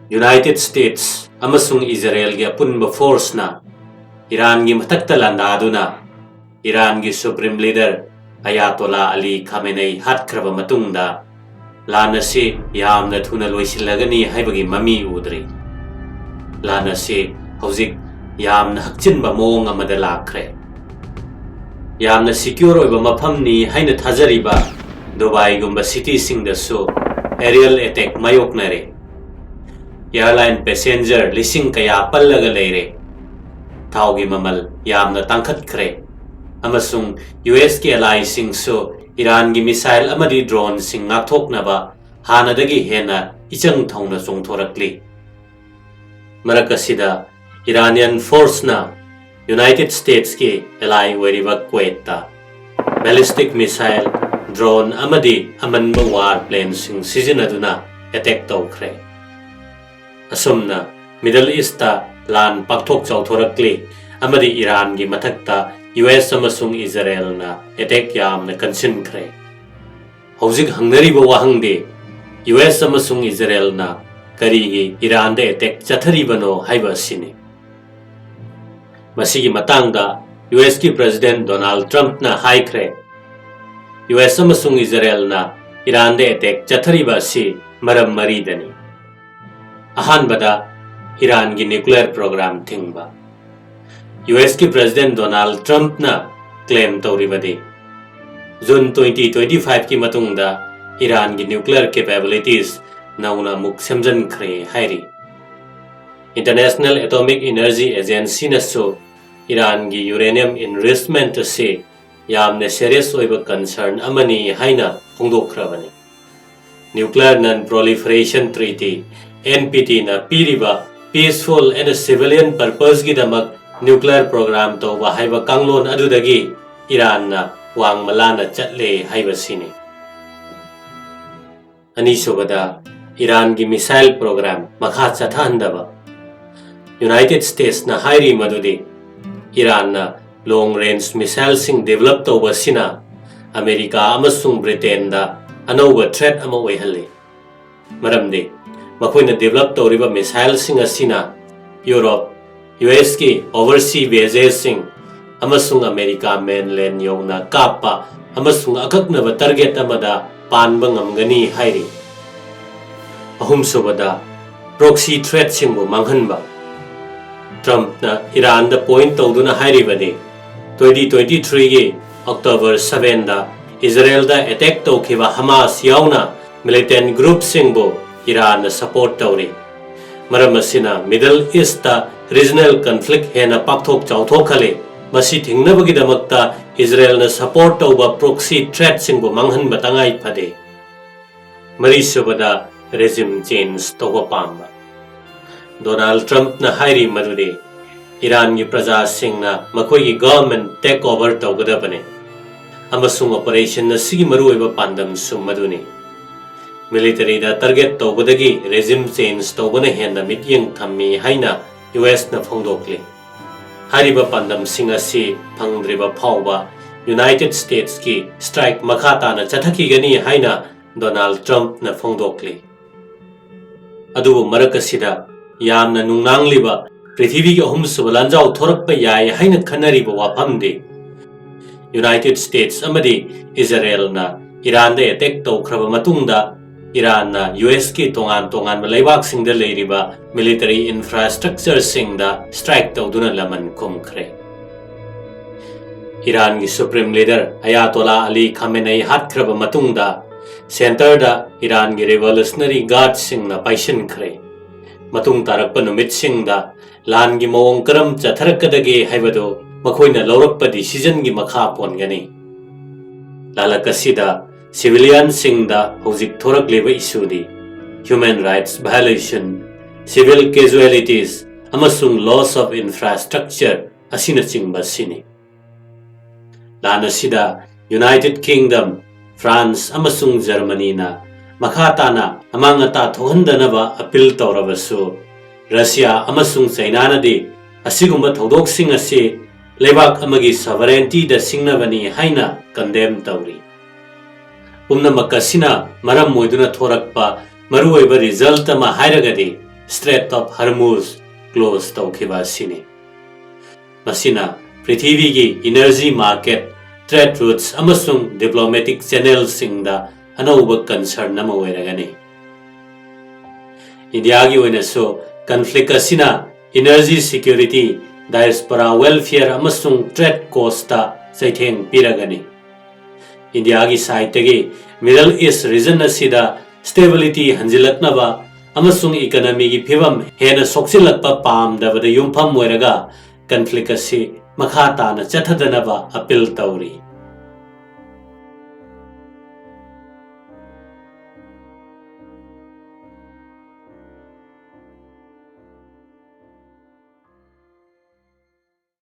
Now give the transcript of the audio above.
United States amasung Israel gi apunba force na Iran gi matakta landaduna Iran gi Supreme Leader Ayatollah Ali Khamenei hatkraba matungda lanasi yamna thuna loisilagani haibagi mami udri lanasi hojik yamna hakchinba mong amada lakre yamna secure oiba mafamni haina thajariba Dubai gumba city singdasu aerial attack mayoknare airline passenger lising kaya pallaga leire thaugi mamal yamna tangkhatkre amasung US ki ally sing so Iran gi missile amadi drone sing ngakthoknaba hanadagi hena ichang thauna chongthorakli marakasida Iranian force na United States ki ally weriba Kuwait ta ballistic missile drone amadi amanba warplane sing sizinaduna attack tawkhre asumna Middle East ta lan pakthok chawthorakli amadi Iran gi mathakta US amasung Israel na attack yamna kansinkhre hojik hangnariba wahangde US amasung Israel na Karigi Iran de attack chatharibano haiba sini masigi matangda US ki President Donald Trump na haikre US amasung Israel na Iran de attack chathariba si maram maridani ahanbada Iran gi nuclear program thingba US ki President Donald Trump na claim tawribadi June 2025 ki matungda Iran gi nuclear capabilities nauna muk semjan khre hairi International Atomic Energy Agency na so Iran gi uranium enrichment se yamne serious oiba concern amani haina phongdokhrabani Nuclear Non-Proliferation Treaty NPT na piriba peaceful and civilian purpose gi damak nuclear program to wa haiba kanglon adudagi Iran na wang malana chatle haiba sini ani sobada Iran gi missile program makha chathandaba United States na hairi madudi Iran na long range missile sing develop to wasina America amasung Britain da anoba threat ama oihale maramde makoina develop to riba missile sing asina Europe US ki overseas bases sing amasung America mainland yongna kapa amasung akaknaba target amada panba ngamgani hairi ahum sobada proxy threat singbu manghanba Trump na Iran da point tawduna hairibadi 2023 gi October 7 da Israel da attack tawkhiba Hamas yauna militant group singbu Iran na support tawri maram asina Middle East ta regional conflict hena pakthok chawthokhale masi thingnabagi damakta Israel na support tawba proxy threat singbu manghan batangai phade mari sobada regime change tawba pamba Donald Trump na hairi madudi Iran gi praja sing na makoi gi government take over tawgadabane amasung operation na sigi maru oiba pandam sum maduni military da target tawbadagi regime change tawbana hena mityeng thammi haina US na phongdokli hariba pandam sing asi phangdriba phawba United States ki strike makhata na chathaki gani haina Donald Trump na phongdokli adubu marakasida yamna nungnangliba prithvi gi ahum subalanjau thorakpa yai haina khanariba wafamde United States amadi Israel na Iran da attack tawkhraba matungda Iran na US ki tongan malaybak singda leiriba military infrastructure singda strike tawduna laman kumkhre Iran gi Supreme Leader Ayatollah Ali Khamenei hatkraba matungda center da Iran gi Revolutionary Guard singna paishin khre matung tarakpa numit singda lan gi mawong karam chatharakadagi haibado makoina laurakpa decision gi makha pongani lalakasida civilian singda hojik thorak leba issue di human rights violation civil casualties amasung loss of infrastructure asina chingba sini lanasida United Kingdom France amasung Germany na makhatana amangata thohandanaba appeal tawrabasu Russia amasung China na di asigumba thodok sing ase lebak amagi sovereignty da singnabani haina condemn tawri umna makasina maram moiduna thorakpa maruoiba result ama hairagadi Strait of Hormuz close tawkhiba asini. Masina Prithivigi energy market, trade routes amasung diplomatic channels singda anauba concern nama oiragani. India gi oina so conflict asina energy security, diaspora welfare amasung trade cost ta saitheng piragani. India gi side tagi Middle East region asida stability hanjilaknaba amasung economy gi phibam hena soksilakpa pamdabada yumpham oiraga conflict asi makha tana chathadanaba appeal tawri.